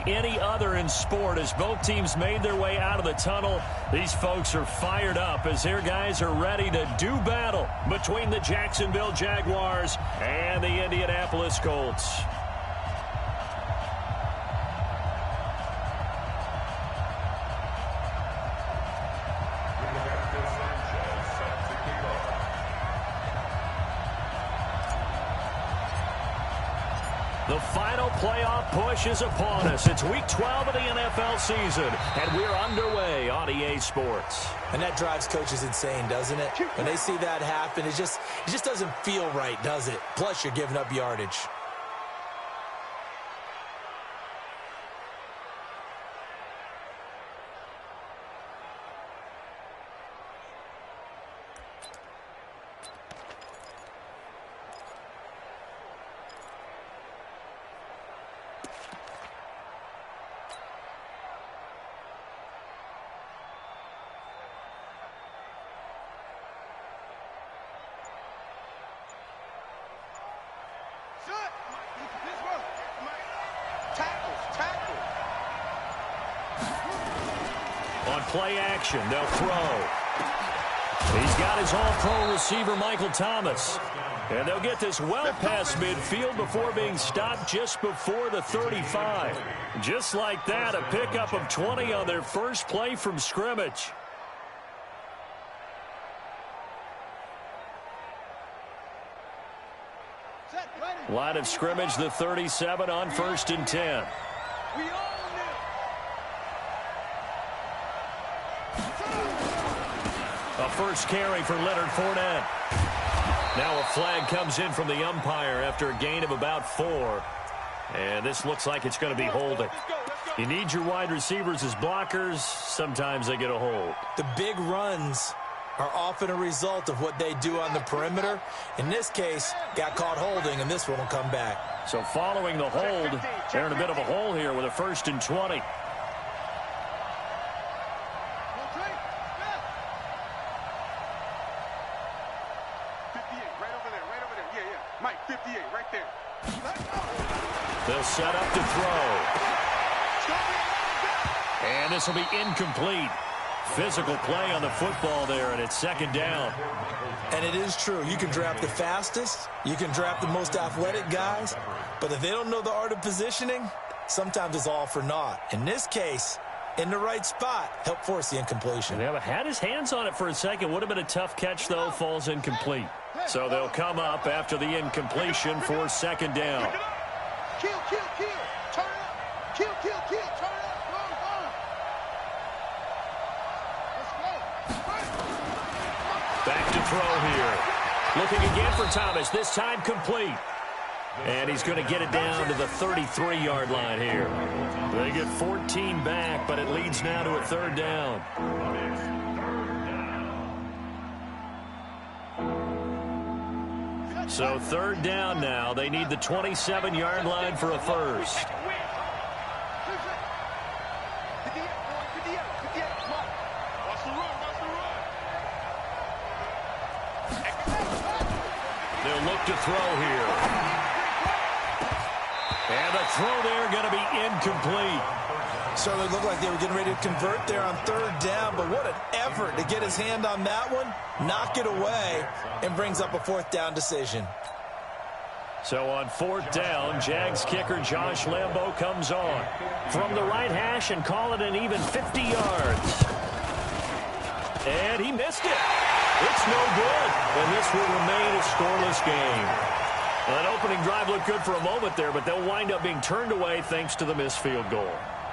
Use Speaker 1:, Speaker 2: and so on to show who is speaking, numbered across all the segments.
Speaker 1: unlike any other in sport. As both teams made their way out of the tunnel, these folks are fired up as their guys are ready to do battle between the Jacksonville Jaguars and the Indianapolis Colts. The final playoff push is upon us. It's Week 12 of the NFL season, and we're underway on EA Sports.
Speaker 2: And that drives coaches insane, doesn't it? When they see that happen, it just doesn't feel right, does it? Plus, you're giving up yardage.
Speaker 1: On play action, they'll throw. He's got his all-pro receiver, Michael Thomas. And they'll get this well past midfield before being stopped just before the 35. Just like that, a pickup of 20 on their first play from scrimmage. Line of scrimmage, the 37 on 1st and 10. A first carry for Leonard Fournette. Now a flag comes in from the umpire after a gain of about 4. And this looks like it's going to be holding. You need your wide receivers as blockers. Sometimes they get a hold.
Speaker 2: The big runs are often a result of what they do on the perimeter. In this case, got caught holding, and this one will come back.
Speaker 1: So following the hold, they're in a bit of a hole here with a 1st and 20. They'll set up to throw. And this will be incomplete. Physical play on the football there, and it's 2nd down.
Speaker 2: And it is true. You can draft the fastest. You can draft the most athletic guys. But if they don't know the art of positioning, sometimes it's all for naught. In this case, in the right spot, help force the incompletion.
Speaker 1: Yeah, but had his hands on it for a second. Would have been a tough catch, though. Falls incomplete. So they'll come up after the incompletion for 2nd down.
Speaker 3: Kill, turn up. Kill, turn up.
Speaker 1: Back to throw here. Looking again for Thomas, this time complete. And he's going to get it down to the 33-yard line here. They get 14 back, but it leads now to a 3rd down. So 3rd down now. They need the 27-yard line for a first. They'll look to throw here. And the throw there going to be incomplete.
Speaker 2: Certainly looked like they were getting ready to convert there on 3rd down, but what an effort to get his hand on that one, knock it away, and brings up a 4th down decision.
Speaker 1: So on 4th down, Jags kicker Josh Lambo comes on from the right hash and call it an even 50 yards. And he missed it. It's no good, and this will remain a scoreless game. Well, that opening drive looked good for a moment there, but they'll wind up being turned away thanks to the missed field goal.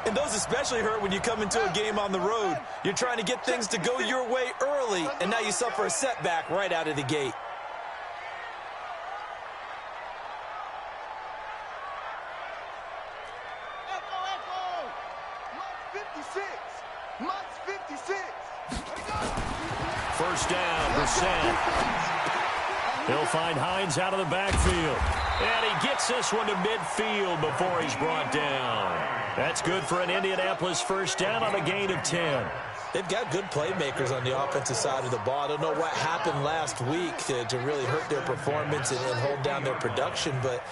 Speaker 2: And those especially hurt when you come into a game on the road. You're trying to get things to go your way early, and now you suffer a setback right out of the gate.
Speaker 1: First down, Brissett. He'll find Hines out of the backfield. And he gets this one to midfield before he's brought down. That's good for an Indianapolis first down on a gain of 10.
Speaker 2: They've got good playmakers on the offensive side of the ball. I don't know what happened last week to really hurt their performance and hold down their production, but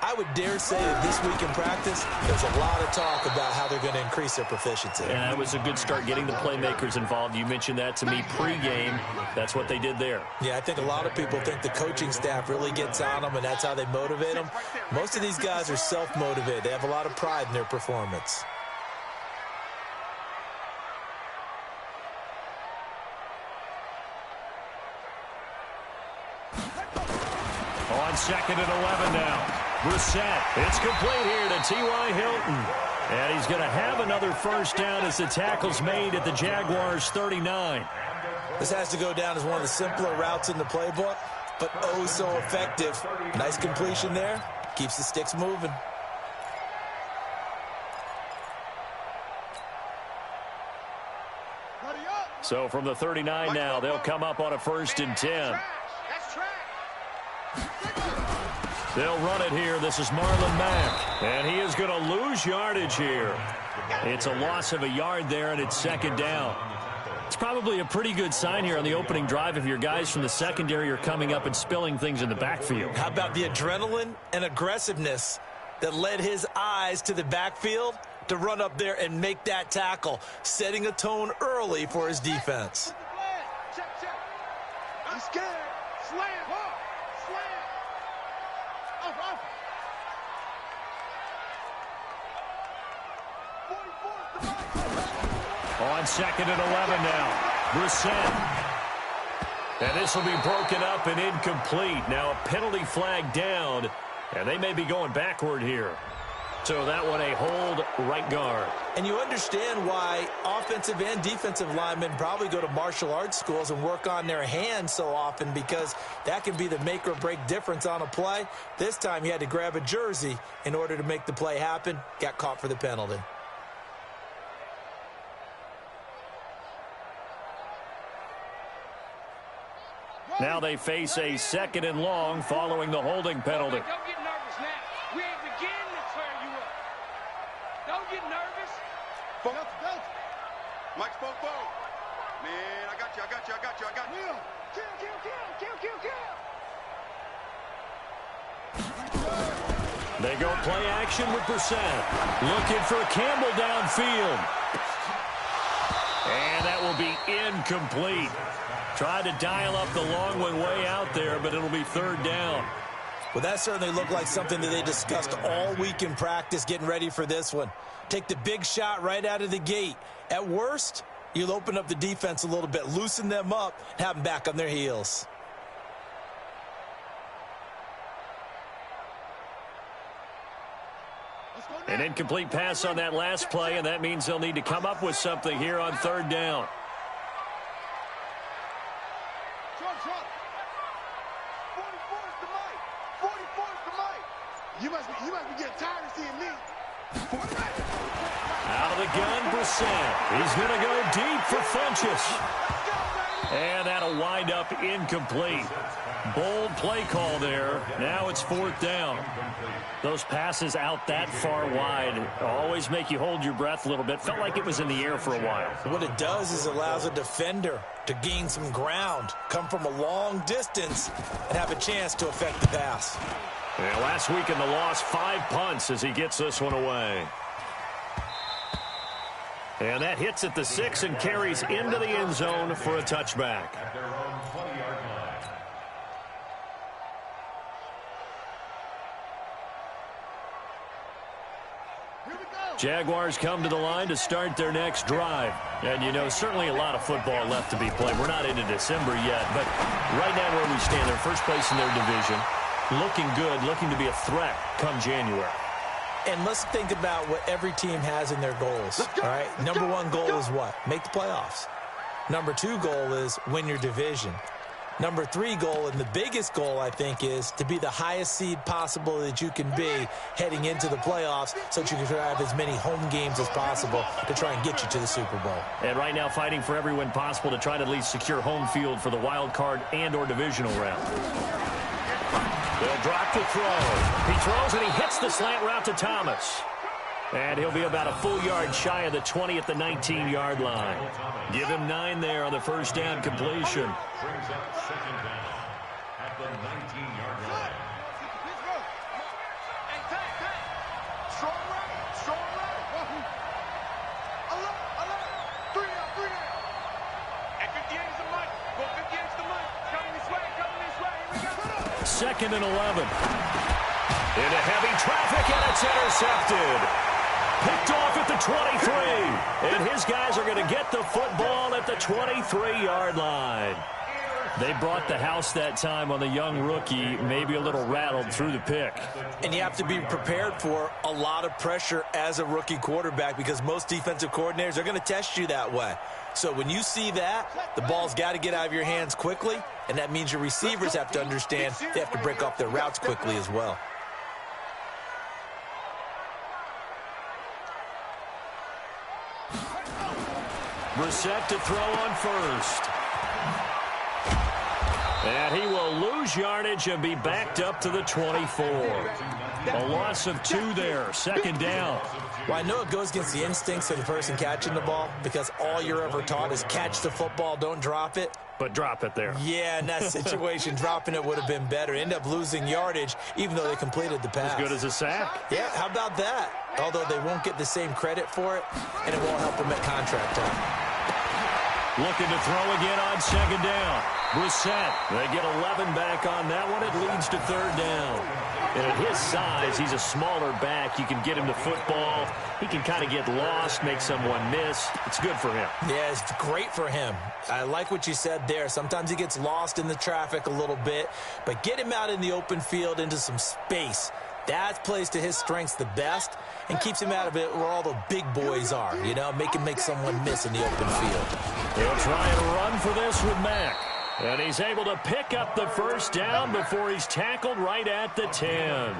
Speaker 2: I would dare say that this week in practice, there's a lot of talk about how they're going to increase their proficiency.
Speaker 1: And that was a good start getting the playmakers involved. You mentioned that to me pregame. That's what they did there.
Speaker 2: Yeah, I think a lot of people think the coaching staff really gets on them, and that's how they motivate them. Most of these guys are self-motivated. They have a lot of pride in their performance.
Speaker 1: On 2nd and 11 now. Brissett. It's complete here to T.Y. Hilton. And he's going to have another first down as the tackle's made at the Jaguars' 39.
Speaker 2: This has to go down as one of the simpler routes in the playbook, but oh so effective. Nice completion there. Keeps the sticks moving.
Speaker 1: So from the 39 now, they'll come up on a 1st and 10. They'll run it here. This is Marlon Mack. And he is going to lose yardage here. It's a loss of a yard there, and it's 2nd down. It's probably a pretty good sign here on the opening drive if your guys from the secondary are coming up and spilling things in the backfield.
Speaker 2: How about the adrenaline and aggressiveness that led his eyes to the backfield to run up there and make that tackle, setting a tone early for his defense.
Speaker 3: I'm scared. Slam. Slam. Off. 44.
Speaker 1: On 2nd and 11 now. Brissett. And this will be broken up and incomplete. Now a penalty flag down, and they may be going backward here. So that one a hold right guard.
Speaker 2: And you understand why offensive and defensive linemen probably go to martial arts schools and work on their hands so often, because that can be the make or break difference on a play. This time he had to grab a jersey in order to make the play happen. Got caught for the penalty.
Speaker 1: Now they face a 2nd and long following the holding penalty.
Speaker 4: Don't get nervous now. We ain't beginning to tear you up. Don't get nervous.
Speaker 3: Mike spoke bold. Man, I got you. Kill.
Speaker 1: They go play action with Brissett. Looking for Campbell downfield. And that will be incomplete. Tried to dial up the long one way out there, but it'll be 3rd down.
Speaker 2: Well, that certainly looked like something that they discussed all week in practice getting ready for this one. Take the big shot right out of the gate. At worst, you'll open up the defense a little bit, loosen them up, and have them back on their heels.
Speaker 1: An incomplete pass on that last play, and that means they'll need to come up with something here on 3rd down.
Speaker 3: You must be getting tired of seeing me.
Speaker 1: Out of the gun, Brissett. He's going to go deep for Funchess. And that'll wind up incomplete. Bold play call there. Now it's 4th down. Those passes out that far wide always make you hold your breath a little bit. Felt like it was in the air for a while.
Speaker 2: What it does is it allows a defender to gain some ground, come from a long distance, and have a chance to affect the pass.
Speaker 1: And last week in the loss, 5 punts as he gets this one away. And that hits at the 6 and carries into the end zone for a touchback. Jaguars come to the line to start their next drive. And, you know, certainly a lot of football left to be played. We're not into December yet, but right now where we stand, they're first place in their division. Looking good, looking to be a threat come January.
Speaker 2: And let's think about what every team has in their goals, all right? Number 1 goal is what? Make the playoffs. Number 2 goal is win your division. Number 3 goal, and the biggest goal, I think, is to be the highest seed possible that you can be heading into the playoffs so that you can have as many home games as possible to try and get you to the Super Bowl.
Speaker 1: And right now fighting for every win possible to try to at least secure home field for the wild card and or divisional round. They'll drop to throw. He throws and he hits the slant route to Thomas. And he'll be about a full yard shy of the 20 at the 19-yard line. Give him 9 there on the first down completion.
Speaker 5: Brings up 2nd down at the 19-yard line.
Speaker 4: Hey,
Speaker 1: 2nd and 11. Into heavy traffic, and it's intercepted. Picked off at the 23. And his guys are going to get the football at the 23-yard line. They brought the house that time on the young rookie, maybe a little rattled through the pick.
Speaker 2: And you have to be prepared for a lot of pressure as a rookie quarterback because most defensive coordinators are going to test you that way. So when you see that, the ball's got to get out of your hands quickly, and that means your receivers have to understand they have to break off their routes quickly as well.
Speaker 1: Brissett to throw on first. And he will lose yardage and be backed up to the 24. A loss of 2 there, 2nd down.
Speaker 2: Well, I know it goes against the instincts of the person catching the ball because all you're ever taught is catch the football, don't drop it.
Speaker 1: But drop it there.
Speaker 2: Yeah, in that situation, dropping it would have been better. End up losing yardage, even though they completed the pass.
Speaker 1: As good as a sack.
Speaker 2: Yeah, how about that? Although they won't get the same credit for it, and it won't help them at contract time.
Speaker 1: Looking to throw again on 2nd down. Brissett, they get 11 back on that one. It leads to 3rd down. And at his size, he's a smaller back. You can get him the football. He can kind of get lost, make someone miss. It's good for him. Yeah, it's great for him. I like what you said there. Sometimes he gets lost in the traffic a little bit, but get him out in the open field into some space. That plays to his strengths the best and keeps him out of it where all the big boys are, you know, make him make someone miss in the open field. He'll try and run for this with Mack. And he's able to pick up the 1st down before he's tackled right at the 10.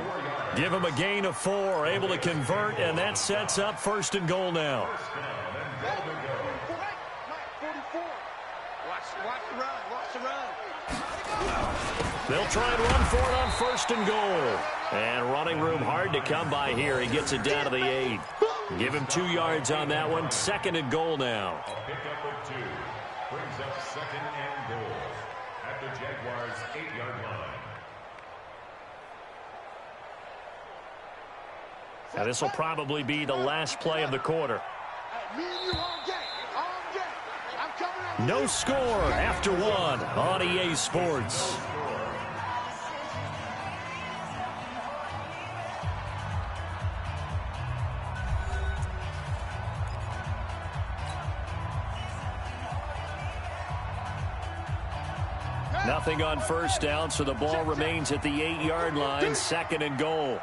Speaker 1: Give him a gain of 4, able to convert, and that sets up 1st and goal now. They'll try and run for it on 1st and goal. And running room hard to come by here. He gets it down to the 8. Give him 2 yards on that one. 2nd and goal now.
Speaker 5: A pickup of 2 brings up 2nd and goal at the Jaguars' 8-yard line.
Speaker 1: Now this will probably be the last play of the quarter. No score after 1 on EA Sports. Nothing on 1st down, so the ball remains at the 8-yard line, 2nd and goal.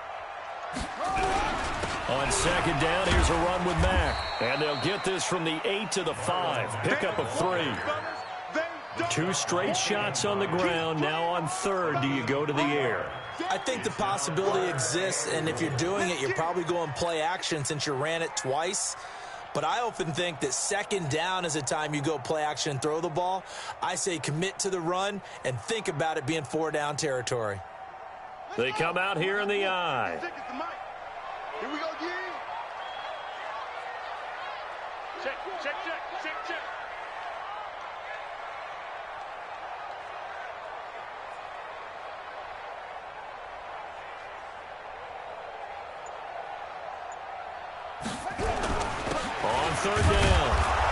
Speaker 1: On 2nd down, here's a run with Mack. And they'll get this from the 8 to the 5. Pickup of 3. 2 straight shots on the ground. Now on 3rd, do you go to the air?
Speaker 2: I think the possibility exists, and if you're doing it, you're probably going play action since you ran it twice. But I often think that 2nd down is a time you go play action and throw the ball. I say commit to the run and think about it being 4-down territory.
Speaker 1: They come out here in the eye.
Speaker 3: Here we go, G.
Speaker 4: Check, check, check, check, check.
Speaker 1: On 3rd down,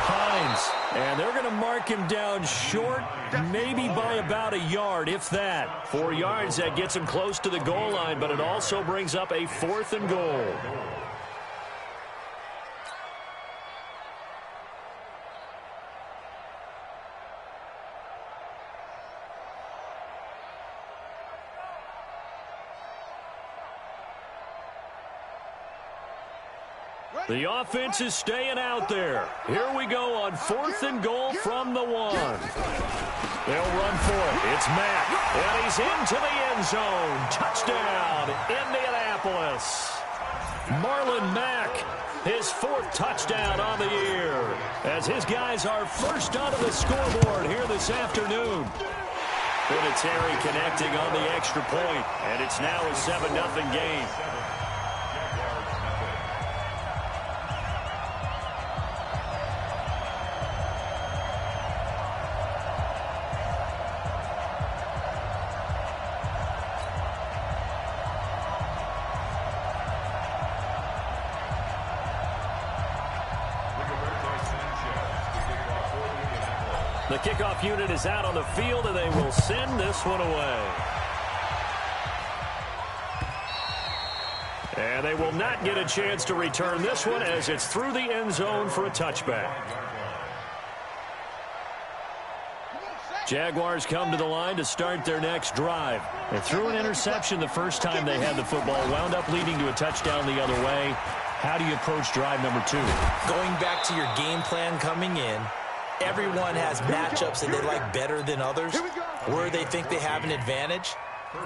Speaker 1: Hines. And they're going to mark him down short, maybe by about a yard, if that. 4 yards, that gets him close to the goal line, but it also brings up a 4th and goal. The offense is staying out there. Here we go on 4th and goal from the 1. They'll run for it. It's Mack. And he's into the end zone. Touchdown, Indianapolis. Marlon Mack, his 4th touchdown on the year. As his guys are first onto the scoreboard here this afternoon. Vinatieri connecting on the extra point. And it's now a 7-0 game. The kickoff unit is out on the field, and they will send this one away. And they will not get a chance to return this one as it's through the end zone for a touchback. Jaguars come to the line to start their next drive. They threw an interception the first time they had the football, wound up leading to a touchdown the other way. How do you approach drive number 2?
Speaker 2: Going back to your game plan coming in, everyone has matchups that they like better than others, where they think they have an advantage.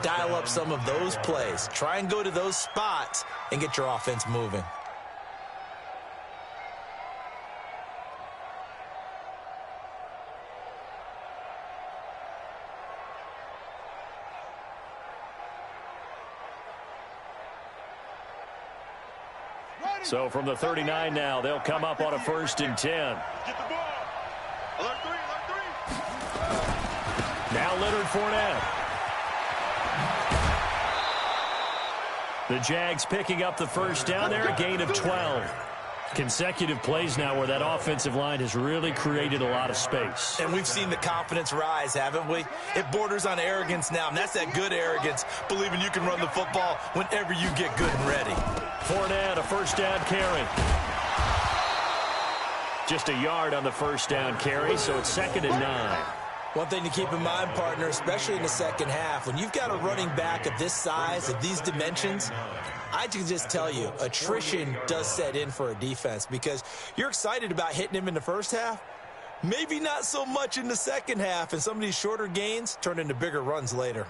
Speaker 2: Dial up some of those plays. Try and go to those spots and get your offense moving.
Speaker 1: So from the 39 now, they'll come up on a 1st and 10.
Speaker 3: Get the ball. Alert 3, alert 3.
Speaker 1: Now Leonard Fournette. The Jags picking up the first down there, a gain of 12. Consecutive plays now where that offensive line has really created a lot of space.
Speaker 2: And we've seen the confidence rise, haven't we? It borders on arrogance now, and that's that good arrogance, believing you can run the football whenever you get good and ready.
Speaker 1: Fournette, a 1st down carry. Just a yard on the 1st down carry, so it's 2nd and 9.
Speaker 2: One thing to keep in mind, partner, especially in the second half, when you've got a running back of this size, of these dimensions, I can just tell you, attrition does set in for a defense because you're excited about hitting him in the first half, maybe not so much in the second half, and some of these shorter gains turn into bigger runs later.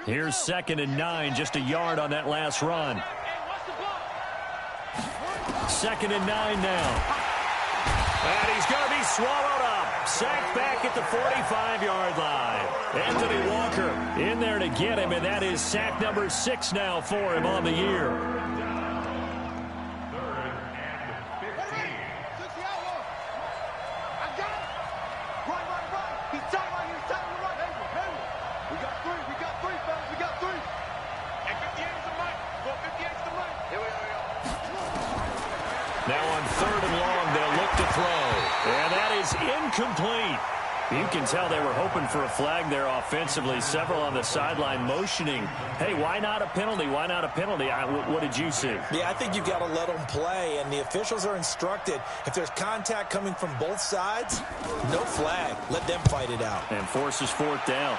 Speaker 1: Here's 2nd and 9, just a yard on that last run. 2nd and 9 now. And he's going to be swallowed up. Sacked back at the 45-yard line. Anthony Walker in there to get him, and that is sack number 6 now for him on the year.
Speaker 5: 3rd and 15.
Speaker 3: I got it. Right. He's tight right here. He's tight on the right. Hey. We got 3. We got 3, fellas. We got 3. And 58's the mic. Well, 58's the mic. Here we go.
Speaker 1: Now on 3rd and long, they'll look to throw. And that is incomplete. You can tell they were hoping for a flag there offensively. Several on the sideline motioning, hey, why not a penalty? Why not a penalty? What did you see?
Speaker 2: Yeah, I think you've got to let them play, and the officials are instructed, if there's contact coming from both sides, no flag. Let them fight it out.
Speaker 1: And forces 4th down.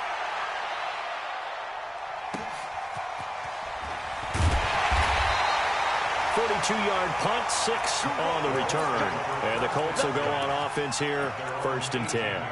Speaker 1: Two-yard punt, 6 on the return. And the Colts will go on offense here, 1st and 10.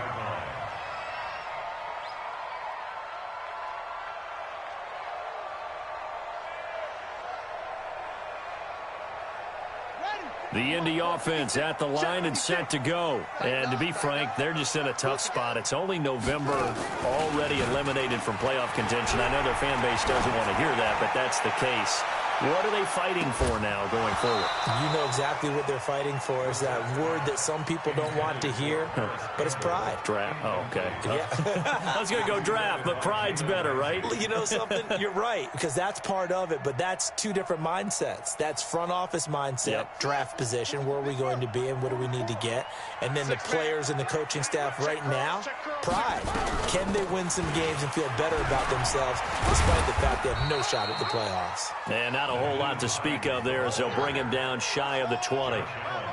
Speaker 1: The Indy offense at the line and set to go. And to be frank, they're just in a tough spot. It's only November, already eliminated from playoff contention. I know their fan base doesn't want to hear that, but that's the case. What are they fighting for now going forward?
Speaker 2: You know exactly what they're fighting for. Is that word that some people don't want to hear, but it's pride.
Speaker 1: Draft. Oh, okay.
Speaker 2: Yeah.
Speaker 1: I was going to go draft, but pride's better, right?
Speaker 2: You know something? You're right, because that's part of it, but that's two different mindsets. That's front office mindset, draft position, where are we going to be and what do we need to get? And then the players and the coaching staff right now, pride. Can they win some games and feel better about themselves despite the fact they have no shot at the playoffs?
Speaker 1: And not a whole lot to speak of there as they'll bring him down shy of the 20.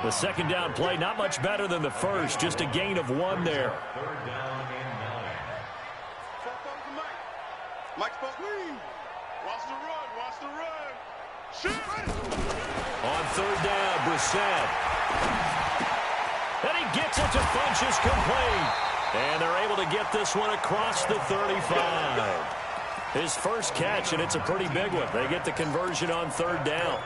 Speaker 1: The second down play, not much better than the first, just a gain of 1 there.
Speaker 5: 3rd down and 9.
Speaker 3: Mike spoke. Watch the run. Shoot.
Speaker 1: On 3rd down, Brissett. And he gets it to Funchess complete. And they're able to get this one across the 35. His first catch, and it's a pretty big one. They get the conversion on 3rd down.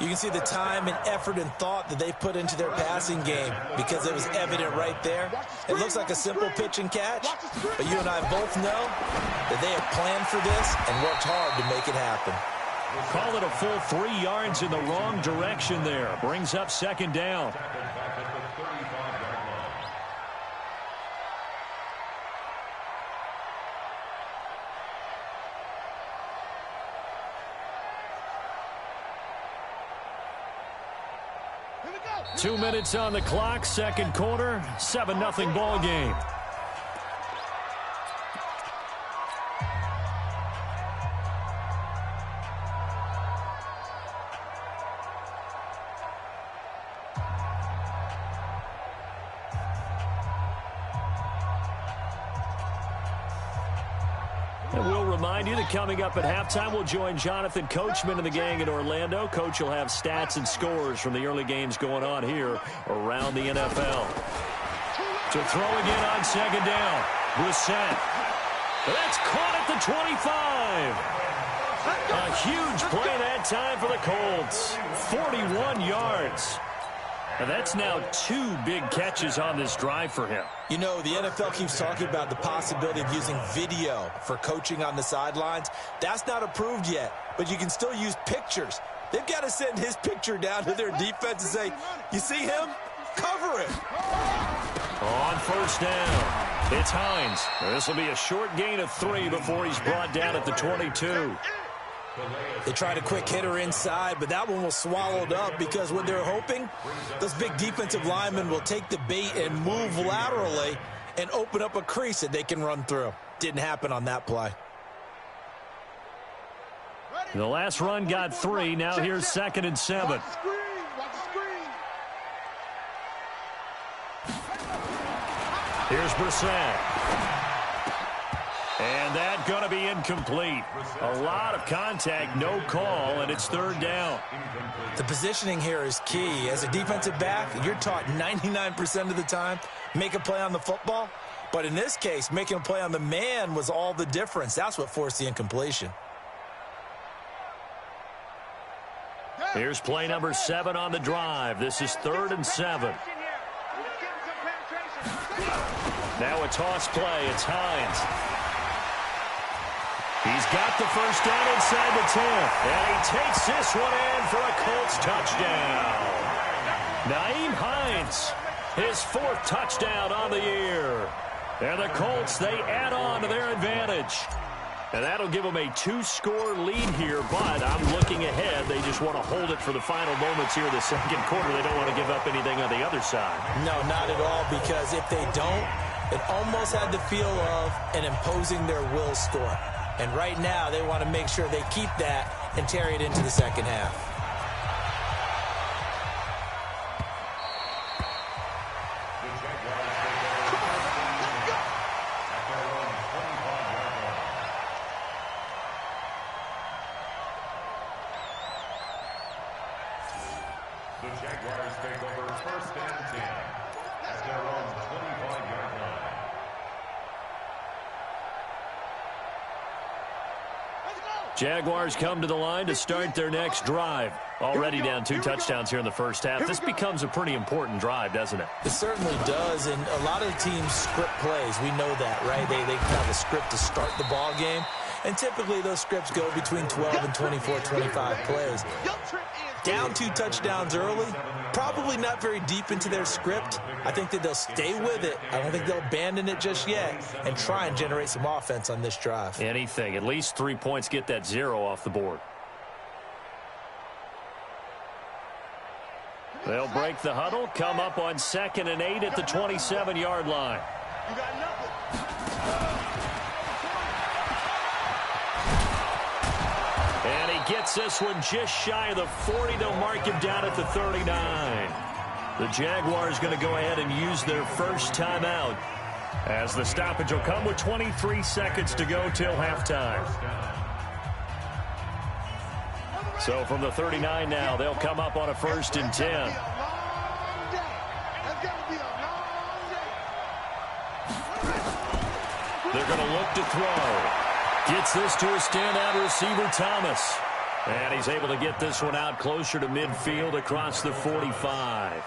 Speaker 2: You can see the time and effort and thought that they put into their passing game because it was evident right there. It looks like a simple pitch and catch, but you and I both know that they have planned for this and worked hard to make it happen.
Speaker 1: Call it a full 3 yards in the wrong direction there. Brings up 2nd down.
Speaker 3: Here we go.
Speaker 1: 2 minutes on the clock, second quarter, 7-0 ball game. remind you that coming up at halftime, we'll join Jonathan Coachman and the gang in Orlando. Coach will have stats and scores from the early games going on here around the NFL. To throw again on second down, Brissett. That's caught at the 25. A huge play that time for the Colts. 41 yards. And that's now 2 big catches on this drive for him.
Speaker 2: You know, the NFL keeps talking about the possibility of using video for coaching on the sidelines. That's not approved yet, but you can still use pictures. They've got to send his picture down to their defense and say, you see him? Cover it.
Speaker 1: On first down, it's Hines. This will be a short gain of 3 before he's brought down at the 22.
Speaker 2: They tried a quick hitter inside, but that one was swallowed up because what they're hoping, those big defensive linemen will take the bait and move laterally and open up a crease that they can run through. Didn't happen on that play.
Speaker 1: The last run got 3. Now here's 2nd and 7. Here's Brissett. And that's going to be incomplete. A lot of contact, no call, and it's 3rd down.
Speaker 2: The positioning here is key. As a defensive back, you're taught 99% of the time, make a play on the football. But in this case, making a play on the man was all the difference. That's what forced the incompletion.
Speaker 1: Here's play number 7 on the drive. This is 3rd and 7. Now a toss play. It's Hines. He's got the first down inside the 10. And he takes this one in for a Colts touchdown. Nyheim Hines, his 4th touchdown on the year. And the Colts, they add on to their advantage. And that'll give them a 2-score lead here, but I'm looking ahead. They just want to hold it for the final moments here in the second quarter. They don't want to give up anything on the other side.
Speaker 2: No, not at all, because if they don't, it almost had the feel of an imposing their will score. And right now, they want to make sure they keep that and carry it into the second half.
Speaker 5: The Jaguars take over 1st and 10 at their own 25-yard line.
Speaker 1: Jaguars come to the line to start their next drive. Already down 2 touchdowns here in the first half. This becomes a pretty important drive, doesn't it?
Speaker 2: It certainly does, and a lot of teams script plays. We know that, right? They have a script to start the ball game, and typically those scripts go between 12 and 24, 25 plays. Down 2 touchdowns early, probably not very deep into their script. I think that they'll stay with it. I don't think they'll abandon it just yet and try and generate some offense on this drive.
Speaker 1: Anything. At least 3 points, get that 0 off the board. They'll break the huddle, come up on 2nd and 8 at the 27-yard line.
Speaker 3: You got nothing.
Speaker 1: And he gets this one just shy of the 40. They'll mark him down at the 39. The Jaguars going to go ahead and use their first timeout, as the stoppage will come with 23 seconds to go till halftime. So from the 39 now, they'll come up on a 1st and 10. They're going to look to throw. Gets this to a standout receiver, Thomas. And he's able to get this one out closer to midfield across the 45.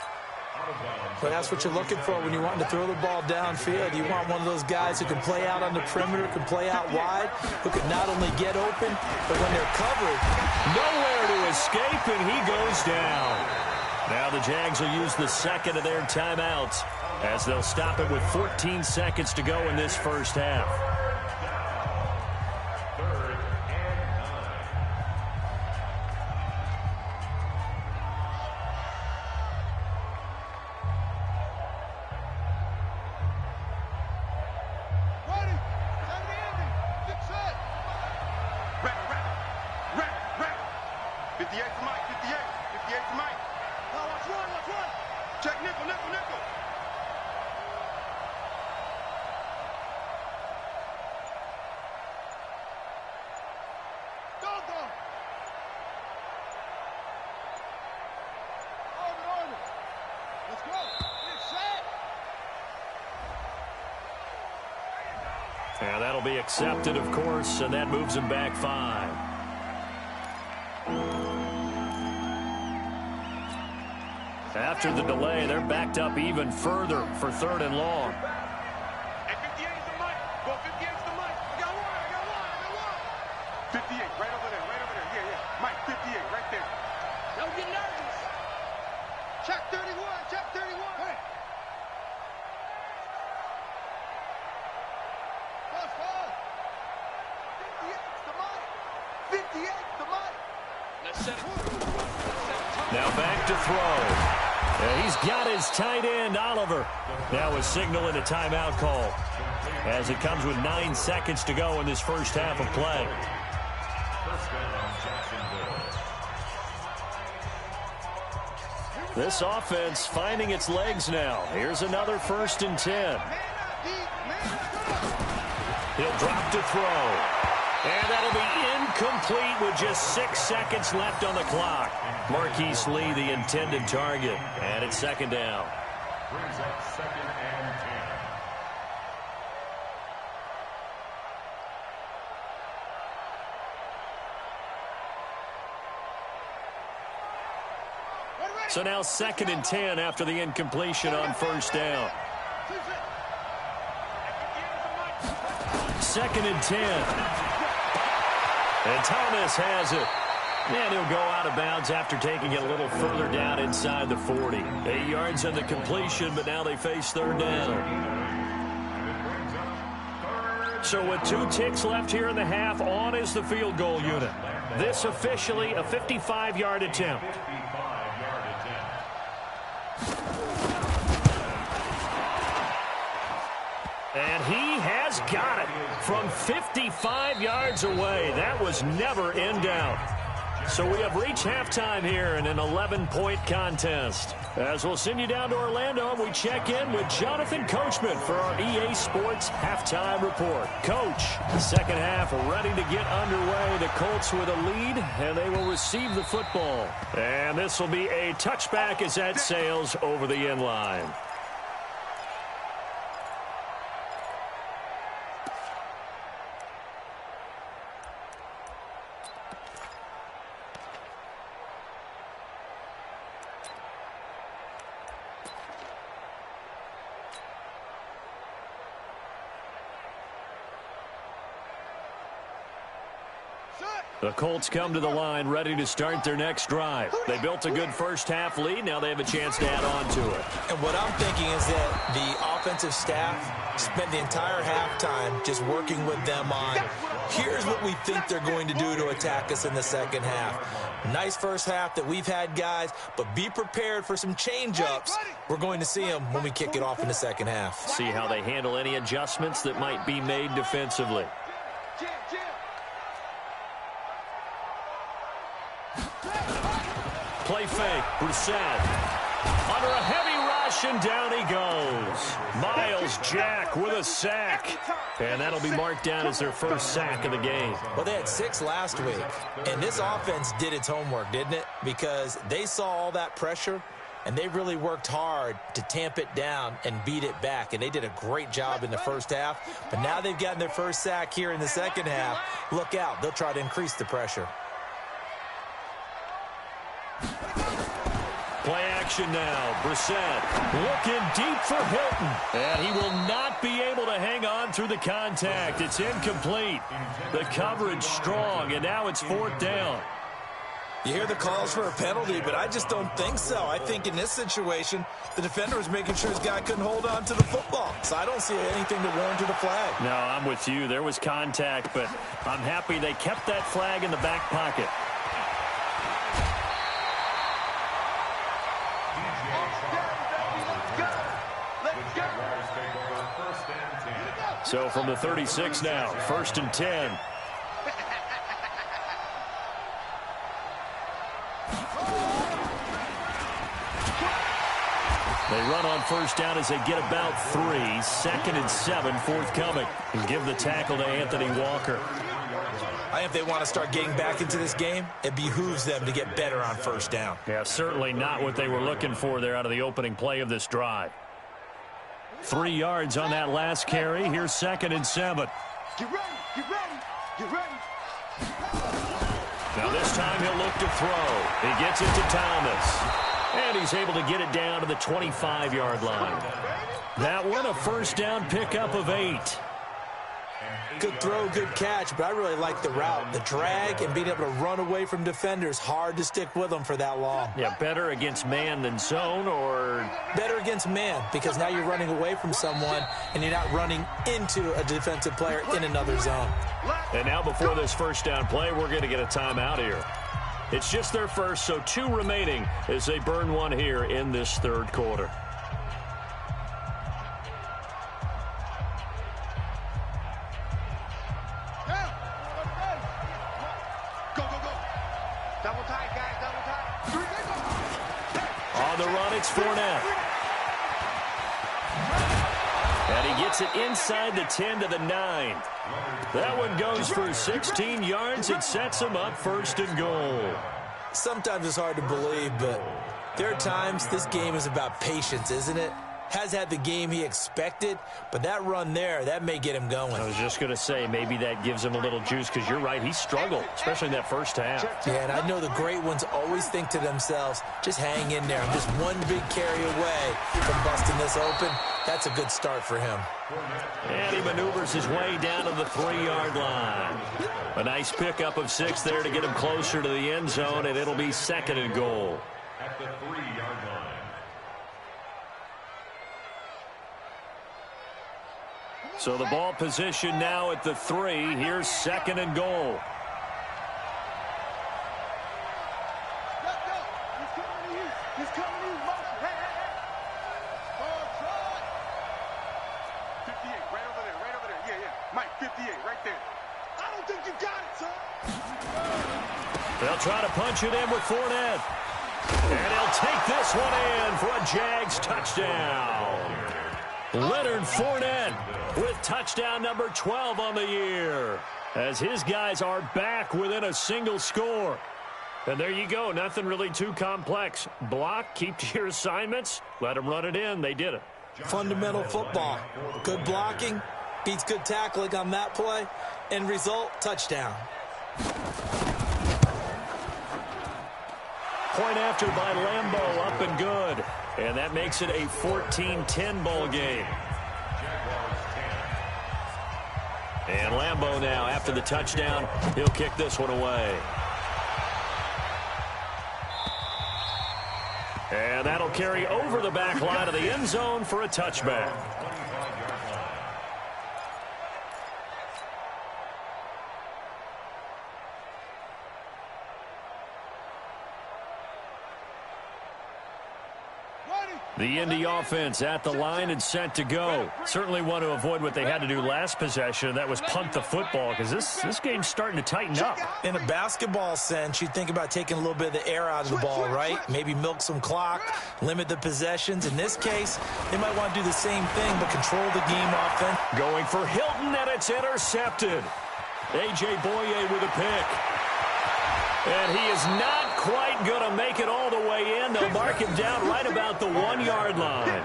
Speaker 2: But that's what you're looking for when you're wanting to throw the ball downfield. You want one of those guys who can play out on the perimeter, can play out wide, who can not only get open, but when they're covered,
Speaker 1: nowhere to escape, and he goes down. Now the Jags will use the 2nd of their timeouts, as they'll stop it with 14 seconds to go in this first half. That'll be accepted, of course, and that moves them back 5. After the delay, they're backed up even further for 3rd and long.
Speaker 3: And 58 is the mic. Go 58 is the mic. I got one. 58, right over there, right over there. Yeah, yeah. Mike, 58, right there.
Speaker 4: Don't get nervous.
Speaker 3: Check 31, check 31. Hey. False, false. 58 is the mic. 58 is the mic.
Speaker 4: Let's set it.
Speaker 1: Now back to throw. He's got his tight end, Oliver. Now a signal and a timeout call as it comes with 9 seconds to go in this first half of play. This offense finding its legs now. Here's another 1st and 10. He'll drop to throw. And that'll be incomplete with just 6 seconds left on the clock. Marquise Lee, the intended target. And it's 2nd down.
Speaker 5: Brings up 2nd and 10.
Speaker 1: So now 2nd and 10 after the incompletion on 1st down. 2nd and 10. And Thomas has it. And he'll go out of bounds after taking it a little further down inside the 40. 8 yards on the completion, but now they face 3rd down. So with 2 ticks left here in the half, on is the field goal unit. This officially a 55-yard attempt. And he has got it from 55 yards away. That was never in doubt. So we have reached halftime here in an 11-point contest. As we'll send you down to Orlando, we check in with Jonathan Coachman for our EA Sports Halftime Report. Coach, the second half ready to get underway. The Colts with a lead, and they will receive the football. And this will be a touchback as that sails over the end line. The Colts come to the line ready to start their next drive. They built a good first half lead. Now they have a chance to add on to it.
Speaker 2: And what I'm thinking is that the offensive staff spent the entire halftime just working with them on, here's what we think they're going to do to attack us in the second half. Nice first half that we've had, guys, but be prepared for some change-ups. We're going to see them when we kick it off in the second half.
Speaker 1: See how they handle any adjustments that might be made defensively. Play fake, Brissett. Under a heavy rush, and down he goes. Miles Jack with a sack. And that'll be marked down as their first sack of the game.
Speaker 2: Well, they had 6 last week, and this offense did its homework, didn't it? Because they saw all that pressure, and they really worked hard to tamp it down and beat it back. And they did a great job in the first half. But now they've gotten their first sack here in the second half. Look out. They'll try to increase the pressure.
Speaker 1: Play action now. Brissett looking deep for Hilton. And he will not be able to hang on through the contact. It's incomplete. The coverage strong, and now it's 4th down.
Speaker 2: You hear the calls for a penalty, but I just don't think so. I think in this situation, the defender was making sure his guy couldn't hold on to the football. So I don't see anything to warrant a flag.
Speaker 1: No, I'm with you. There was contact, but I'm happy they kept that flag in the back pocket. So from the 36 now, 1st and 10. They run on first down as they get about 3. 2nd and 7 forthcoming. And give the tackle to Anthony Walker.
Speaker 2: I think if they want to start getting back into this game, it behooves them to get better on first down.
Speaker 1: Yeah, certainly not what they were looking for there out of the opening play of this drive. 3 yards on that last carry. Here's 2nd and 7.
Speaker 3: Get ready. Get ready. Get ready.
Speaker 1: Now this time he'll look to throw. He gets it to Thomas. And he's able to get it down to the 25-yard line. That one a first down pickup of 8.
Speaker 2: Good throw, good catch, but I really like the route. The drag and being able to run away from defenders, hard to stick with them for that long.
Speaker 1: Yeah, better against man than zone, or
Speaker 2: better against man, because now you're running away from someone and you're not running into a defensive player in another zone.
Speaker 1: And now before this first down play, we're going to get a timeout here. It's just their first, so 2 remaining as they burn one here in this third quarter. On the run, it's Fournette. And he gets it inside the 10 to the 9. That one goes for 16 yards. It sets him up first and goal.
Speaker 2: Sometimes it's hard to believe, but there are times this game is about patience, isn't it? Has had the game he expected, but that run there, that may get him going.
Speaker 1: I was just going to say, maybe that gives him a little juice, because you're right, he struggled, especially in that first half.
Speaker 2: Yeah, and I know the great ones always think to themselves, just hang in there. I'm just one big carry away from busting this open. That's a good start for him.
Speaker 1: And he maneuvers his way down to the 3-yard line. A nice pickup of 6 there to get him closer to the end zone, and it'll be second and goal.
Speaker 5: At the 3-yard line.
Speaker 1: So the ball position now at the 3. Here's second and goal.
Speaker 3: He's coming to you. Motion. Hey. Ball try. 58, right over there. Yeah. Mike, 58, right there. I don't think you got it, son.
Speaker 1: They'll try to punch it in with Fournette. And he'll take this one in for a Jags touchdown. Leonard Fournette with touchdown number 12 on the year, as his guys are back within a single score. And there you go. Nothing really too complex. Block, keep to your assignments, let them run it in. They did it.
Speaker 2: Fundamental football. Good blocking beats good tackling on that play. End result, touchdown.
Speaker 1: Point after by Lambeau, up and good. And that makes it a 14-10 ball game. And Lambeau now, after the touchdown, he'll kick this one away. And that'll carry over the back line of the end zone for a touchback. The Indy offense at the line and set to go. Certainly want to avoid what they had to do last possession, and that was punt the football, because this game's starting to tighten up.
Speaker 2: In a basketball sense, you think about taking a little bit of the air out of the ball, right? Maybe milk some clock, limit the possessions. In this case, they might want to do the same thing, but control the game offense.
Speaker 1: Going for Hilton, and it's intercepted. A.J. Boye with a pick. And he is not quite going to make it all the way in. They'll mark him down right about the 1-yard line.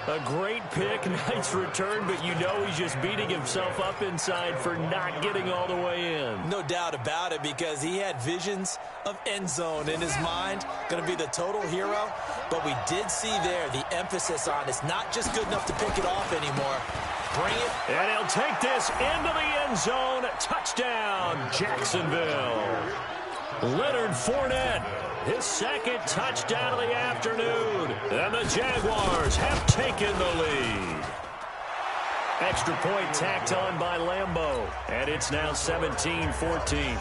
Speaker 1: A great pick, nice return, but you know he's just beating himself up inside for not getting all the way in.
Speaker 2: No doubt about it, because he had visions of end zone in his mind. Going to be the total hero. But we did see there the emphasis on it's not just good enough to pick it off anymore. Bring it.
Speaker 1: And he'll take this into the end zone. Touchdown, Jacksonville. Leonard Fournette, his second touchdown of the afternoon. And the Jaguars have taken the lead. Extra point tacked on by Lambeau. And it's now 17-14.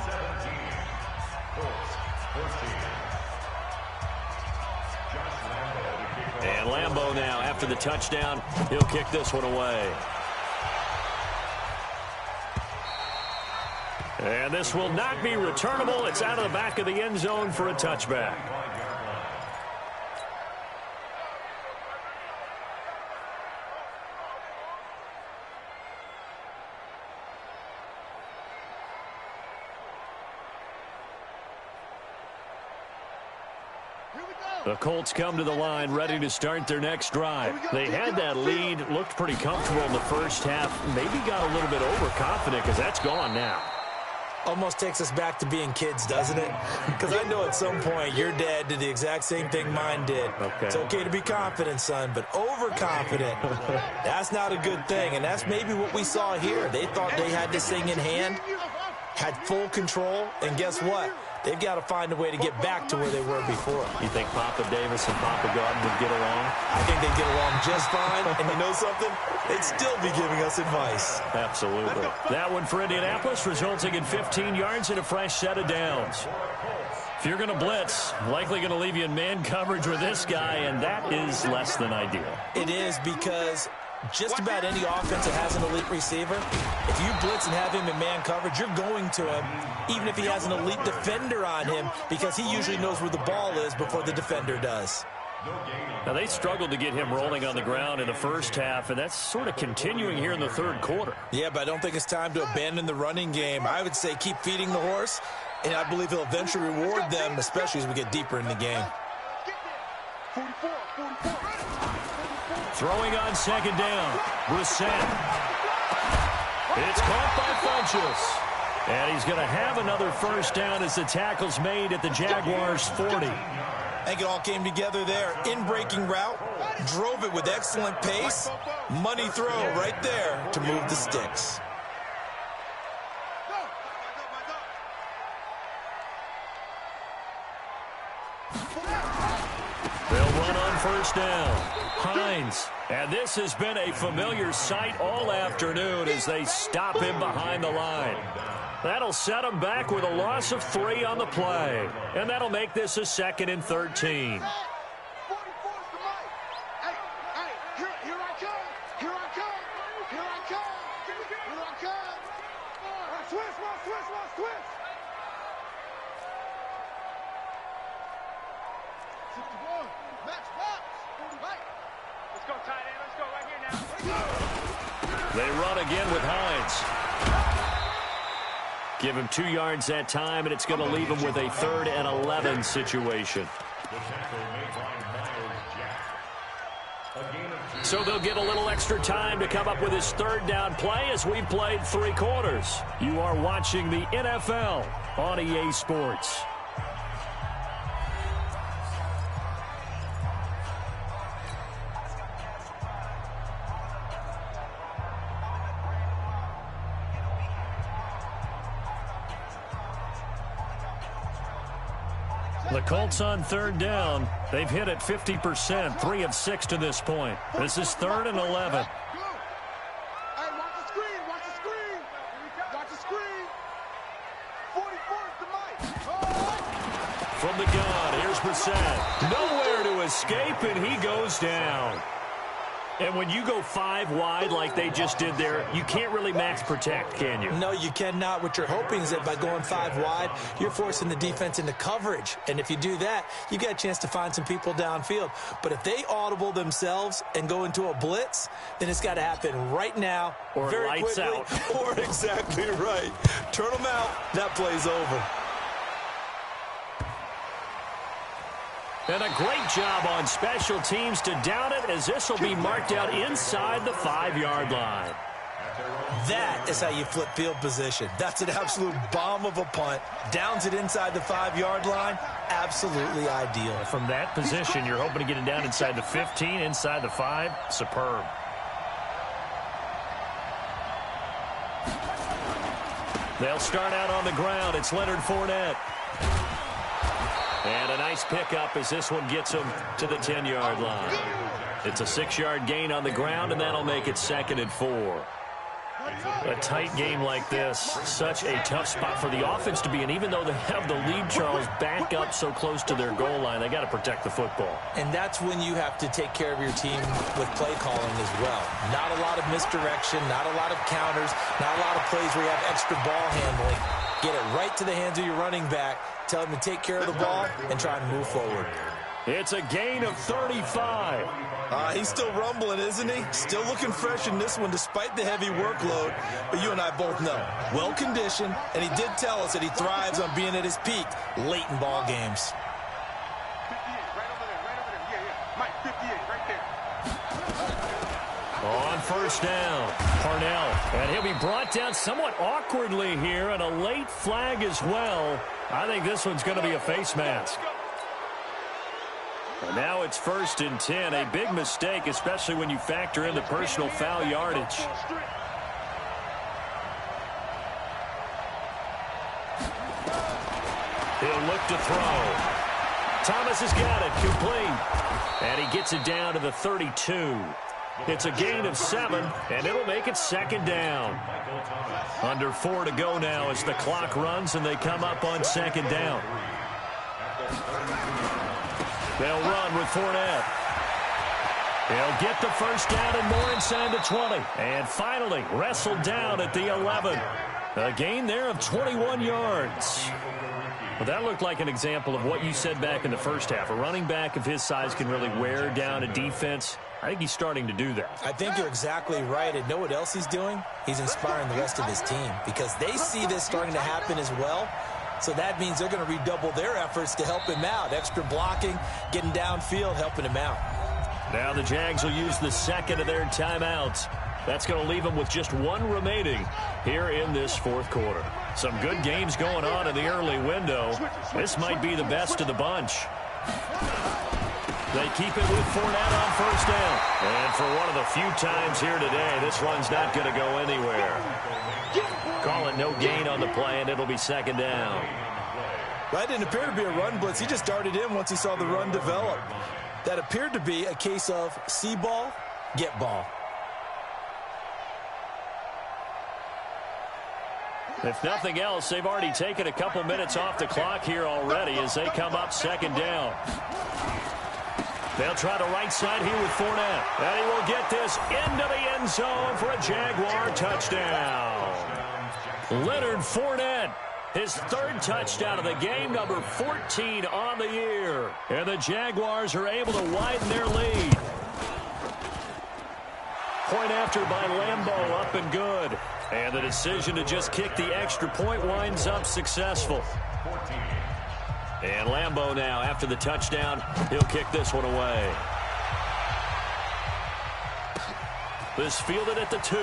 Speaker 1: And Lambeau now, after the touchdown, he'll kick this one away. And this will not be returnable. It's out of the back of the end zone for a touchback.
Speaker 3: Here we go.
Speaker 1: The Colts come to the line ready to start their next drive. They had that lead, looked pretty comfortable in the first half, maybe got a little bit overconfident because that's gone now.
Speaker 2: Almost takes us back to being kids, doesn't it? Because I know at some point your dad did the exact same thing mine did.
Speaker 1: Okay.
Speaker 2: It's okay to be confident, son, but overconfident, that's not a good thing. And that's maybe what we saw here. They thought they had this thing in hand, had full control, and guess what? They've got to find a way to get back to where they were before.
Speaker 1: You think Papa Davis and Papa Garden would get along?
Speaker 2: I think they'd get along just fine. And you know something? They'd still be giving us advice.
Speaker 1: Absolutely. That one for Indianapolis, resulting in 15 yards and a fresh set of downs. If you're going to blitz, likely going to leave you in man coverage with this guy, and that is less than ideal.
Speaker 2: It is, because just about any offense that has an elite receiver, if you blitz and have him in man coverage, you're going to him, even if he has an elite defender on him, because he usually knows where the ball is before the defender does.
Speaker 1: Now, they struggled to get him rolling on the ground in the first half, and that's sort of continuing here in the third quarter.
Speaker 2: Yeah, but I don't think it's time to abandon the running game. I would say keep feeding the horse, and I believe he'll eventually reward them, especially as we get deeper in the game.
Speaker 3: 44, 44.
Speaker 1: Throwing on second down, Brissett. It's caught by Funchess. And he's going to have another first down as the tackle's made at the Jaguars' 40.
Speaker 2: I think it all came together there. In-breaking route, drove it with excellent pace. Money throw right there to move the sticks.
Speaker 1: They'll run on first down. Hines. And this has been a familiar sight all afternoon as they stop him behind the line. That'll set him back with a loss of 3 on the play. And that'll make this a 2nd and 13.
Speaker 4: Let's go, tight end. Let's go right here now.
Speaker 1: They run again with Hines. Give him 2 yards that time, and it's going to leave him with a 3rd and 11 situation. So they'll get a little extra time to come up with his 3rd down play as we've played 3 quarters. You are watching the NFL on EA Sports. The Colts on 3rd down. They've hit it 50%, 3 of 6 to this point. This is 3rd and 11.
Speaker 3: Hey, watch the screen, watch the screen. Watch the screen. 44 is the mic.
Speaker 1: From the gun, here's Brissett. Nowhere to escape, and he goes down. And when you go 5 wide like they just did there, you can't really max protect, can you?
Speaker 2: No, you cannot. What you're hoping is that by going 5 wide, you're forcing the defense into coverage. And if you do that, you got a chance to find some people downfield. But if they audible themselves and go into a blitz, then it's got to happen right now,
Speaker 1: or
Speaker 2: very
Speaker 1: lights
Speaker 2: quickly,
Speaker 1: out.
Speaker 2: Or exactly right. Turn them out. That play's over.
Speaker 1: And a great job on special teams to down it, as this will be marked out inside the 5-yard line.
Speaker 2: That is how you flip field position. That's an absolute bomb of a punt. Downs it inside the 5-yard line. Absolutely ideal.
Speaker 1: From that position, you're hoping to get it down inside the 15, inside the 5. Superb. They'll start out on the ground. It's Leonard Fournette. And a nice pickup as this one gets him to the 10-yard line. It's a 6-yard gain on the ground, and that'll make it 2nd and 4. A tight game like this, such a tough spot for the offense to be in. Even though they have the lead, Charles, back up so close to their goal line, they got to protect the football.
Speaker 2: And that's when you have to take care of your team with play calling as well. Not a lot of misdirection, not a lot of counters, not a lot of plays where you have extra ball handling. Get it right to the hands of your running back. Tell him to take care of the ball and try and move forward.
Speaker 1: It's a gain of 35.
Speaker 2: He's still rumbling, isn't he? Still looking fresh in this one despite the heavy workload. But you and I both know, well-conditioned, and he did tell us that he thrives on being at his peak late in ball games.
Speaker 3: 58, right over there. Mike, 58, right there.
Speaker 1: On first down, Parnell. And he'll be brought down somewhat awkwardly here, and a late flag as well. I think this one's going to be a face mask. And now it's 1st and 10. A big mistake, especially when you factor in the personal foul yardage. He'll look to throw. Thomas has got it, complete. And he gets it down to the 32. It's a gain of 7, and it'll make it 2nd down. Under 4 to go now as the clock runs, and they come up on 2nd down. They'll run with Fournette. He'll get the first down and more inside the 20. And finally, wrestled down at the 11. A gain there of 21 yards. Well, that looked like an example of what you said back in the first half. A running back of his size can really wear down a defense. I think he's starting to do that.
Speaker 2: I think you're exactly right. And know what else he's doing? He's inspiring the rest of his team because they see this starting to happen as well. So that means they're going to redouble their efforts to help him out. Extra blocking, getting downfield, helping him out.
Speaker 1: Now the Jags will use the second of their timeouts. That's going to leave them with just 1 remaining here in this 4th quarter. Some good games going on in the early window. This might be the best of the bunch. They keep it with Fournette on first down. And for one of the few times here today, this one's not going to go anywhere. Call it no gain on the play, and it'll be 2nd down.
Speaker 2: That didn't appear to be a run blitz. He just darted in once he saw the run develop. That appeared to be a case of see ball, get ball.
Speaker 1: If nothing else, they've already taken a couple minutes off the clock here already as they come up 2nd down. They'll try the right side here with Fournette. And he will get this into the end zone for a Jaguar touchdown. Leonard Fournette, his 3rd touchdown of the game, number 14 on the year. And the Jaguars are able to widen their lead. Point after by Lambeau, up and good. And the decision to just kick the extra point winds up successful. And Lambeau now, after the touchdown, he'll kick this one away. This fielded at the 2.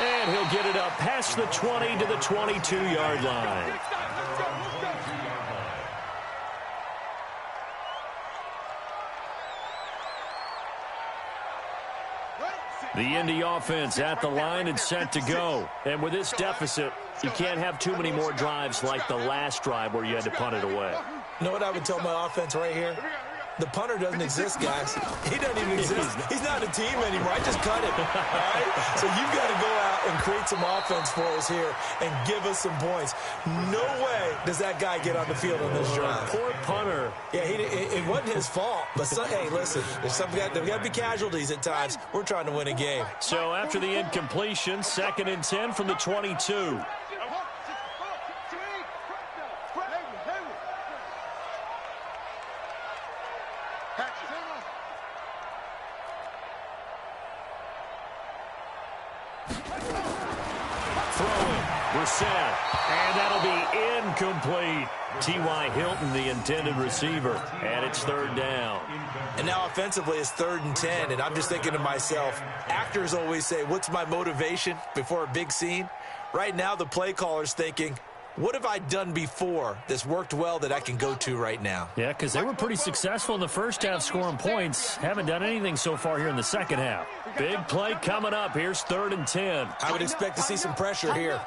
Speaker 1: And he'll get it up past the 20 to the 22-yard line. The Indy offense at the line and set to go. And with this deficit, you can't have too many more drives like the last drive where you had to punt it away.
Speaker 2: You know what I would tell my offense right here? The punter doesn't exist, guys. He doesn't even exist. He's not a team anymore. I just cut him. All right? So you've got to go out and create some offense for us here and give us some points. No way does that guy get on the field on this drive.
Speaker 1: Poor punter.
Speaker 2: Yeah, it wasn't his fault. But, hey, listen, there's got to be casualties at times. We're trying to win a game.
Speaker 1: So after the incompletion, 2nd and 10 from the 22. And that'll be incomplete. T.Y. Hilton, the intended receiver, and it's 3rd down.
Speaker 2: And now offensively it's 3rd and 10, and I'm just thinking to myself, actors always say, what's my motivation before a big scene? Right now the play caller's thinking, what have I done before that's worked well that I can go to right now?
Speaker 1: Yeah, because they were pretty successful in the first half scoring points. Haven't done anything so far here in the second half. Big play coming up. Here's 3rd and 10.
Speaker 2: I would expect to see some pressure here.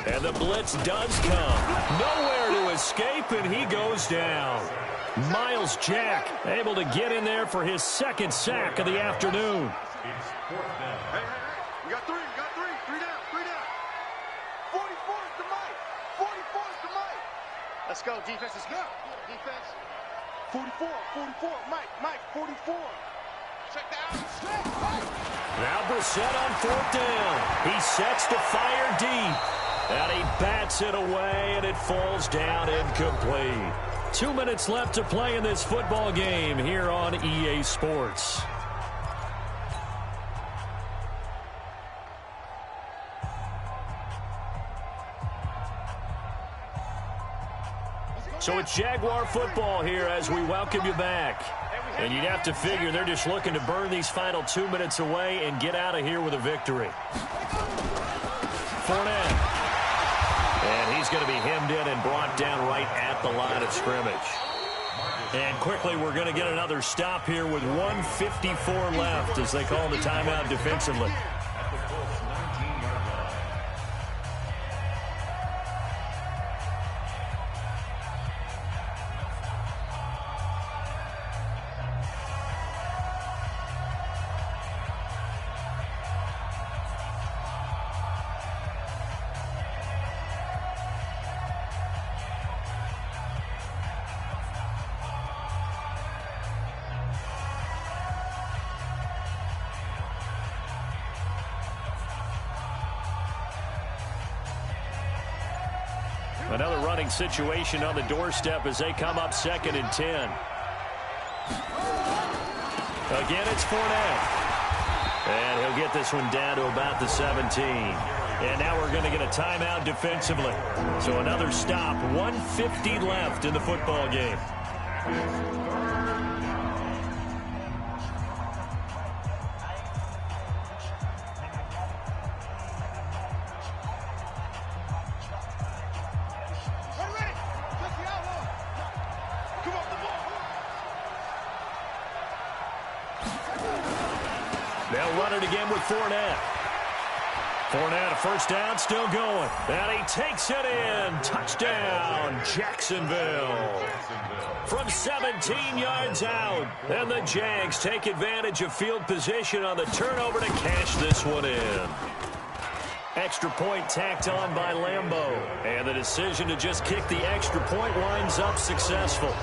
Speaker 1: And the blitz does come. Nowhere to escape, and he goes down. Miles Jack able to get in there for his 2nd sack of the afternoon.
Speaker 3: Hey, we got 3, three down. 44 is the Mike. 44 is the Mike.
Speaker 4: Let's go, defense, let's go. Defense.
Speaker 3: 44, Mike, 44. Check that out.
Speaker 1: Now Brissett on 4th down. He sets to fire deep. And he bats it away, and it falls down incomplete. 2 minutes left to play in this football game here on EA Sports. So it's Jaguar football here as we welcome you back. And you'd have to figure they're just looking to burn these final 2 minutes away and get out of here with a victory. Fournette. And he's going to be hemmed in and brought down right at the line of scrimmage. And quickly we're going to get another stop here with 1:54 left as they call the timeout defensively. Another running situation on the doorstep as they come up 2nd and 10. Again, it's Fournette. And he'll get this one down to about the 17. And now we're going to get a timeout defensively. So another stop, 1:50 left in the football game. They'll run it again with Fournette. Fournette, a first down, still going. And he takes it in. Touchdown, Jacksonville. From 17 yards out. And the Jags take advantage of field position on the turnover to cash this one in. Extra point tacked on by Lambeau. And the decision to just kick the extra point winds up successful.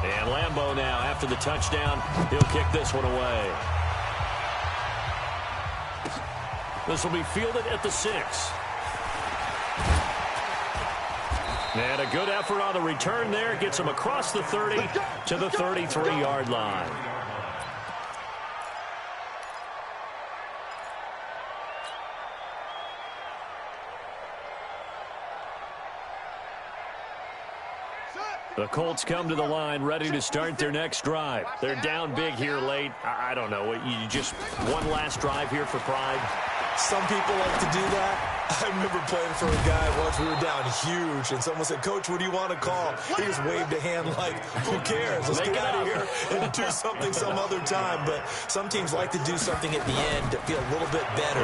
Speaker 1: And Lambeau now, after the touchdown, he'll kick this one away. This will be fielded at the 6. And a good effort on the return there. Gets him across the 30 to the 33-yard line. The Colts come to the line ready to start their next drive. They're down big here late. I don't know. You just one last drive here for pride?
Speaker 2: Some people like to do that. I remember playing for a guy once. We were down huge, and someone said, "Coach, what do you want to call?" He just waved a hand like, "Who cares? Let's get out of here and do something some other time." But some teams like to do something at the end to feel a little bit better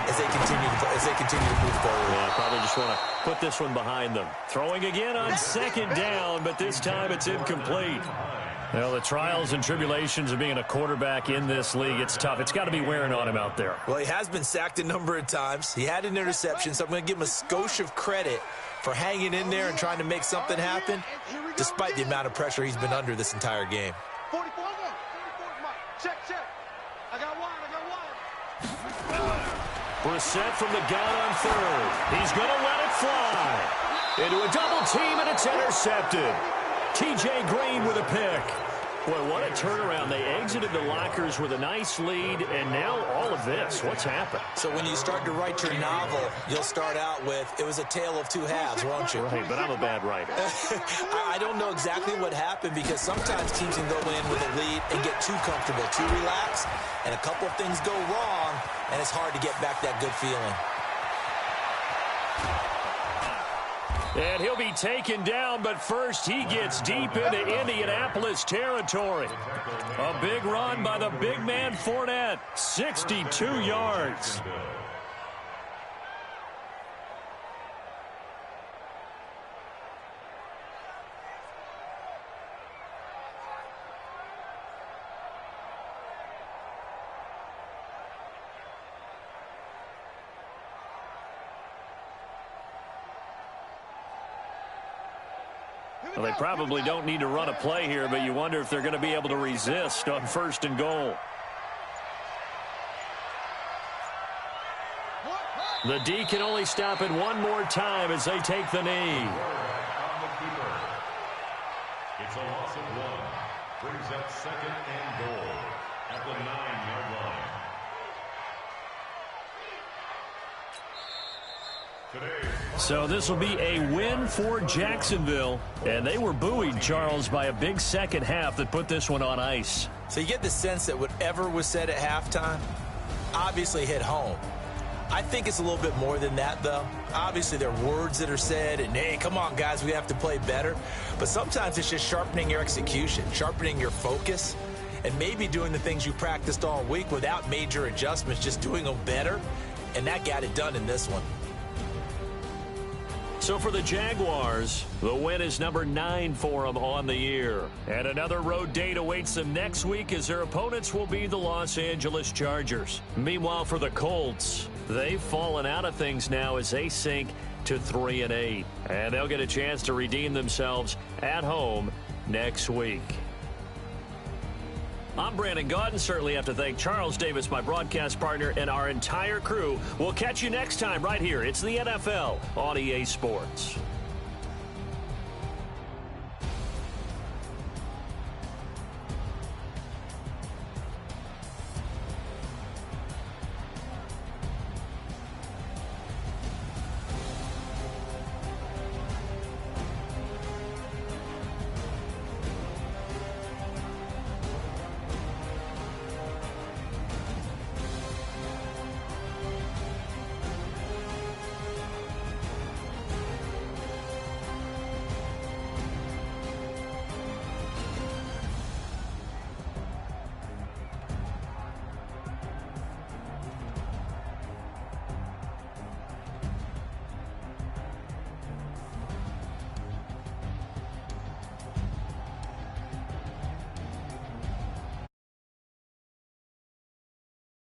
Speaker 2: as they continue to move forward.
Speaker 1: Yeah, probably just want to put this one behind them. Throwing again on 2nd down, but this time it's incomplete. Well, the trials and tribulations of being a quarterback in this league, it's tough. It's got to be wearing on him out there.
Speaker 2: Well, he has been sacked a number of times. He had an interception, so I'm going to give him a skosh of credit for hanging in there and trying to make something happen, despite the amount of pressure he's been under this entire game.
Speaker 3: 44, check. I got one.
Speaker 1: Brissett from the gun on 3rd. He's going to let it fly. Into a double team, and it's intercepted. T.J. Green with a pick. Boy, what a turnaround. They exited the lockers with a nice lead, and now all of this. What's happened?
Speaker 2: So when you start to write your novel, you'll start out with, it was a tale of two halves, won't you?
Speaker 1: Right, but I'm a bad writer.
Speaker 2: I don't know exactly what happened because sometimes teams can go in with a lead and get too comfortable, too relaxed, and a couple of things go wrong, and it's hard to get back that good feeling.
Speaker 1: And he'll be taken down, but first he gets deep into Indianapolis territory. A big run by the big man Fournette, 62 yards. Well, they probably don't need to run a play here, but you wonder if they're going to be able to resist on 1st and goal. The D can only stop it one more time as they take the knee.
Speaker 5: It's a loss of 1. Brings up 2nd and goal at the 9-yard line.
Speaker 1: So this will be a win for Jacksonville. And they were buoyed, Charles, by a big second half that put this one on ice.
Speaker 2: So you get the sense that whatever was said at halftime obviously hit home. I think it's a little bit more than that, though. Obviously, there are words that are said, and, hey, come on, guys, we have to play better. But sometimes it's just sharpening your execution, sharpening your focus, and maybe doing the things you practiced all week without major adjustments, just doing them better. And that got it done in this one.
Speaker 1: So for the Jaguars, the win is number 9 for them on the year. And another road date awaits them next week as their opponents will be the Los Angeles Chargers. Meanwhile, for the Colts, they've fallen out of things now as they sink to 3-8. And they'll get a chance to redeem themselves at home next week. I'm Brandon Gaudin. Certainly have to thank Charles Davis, my broadcast partner, and our entire crew. We'll catch you next time right here. It's the NFL on EA Sports.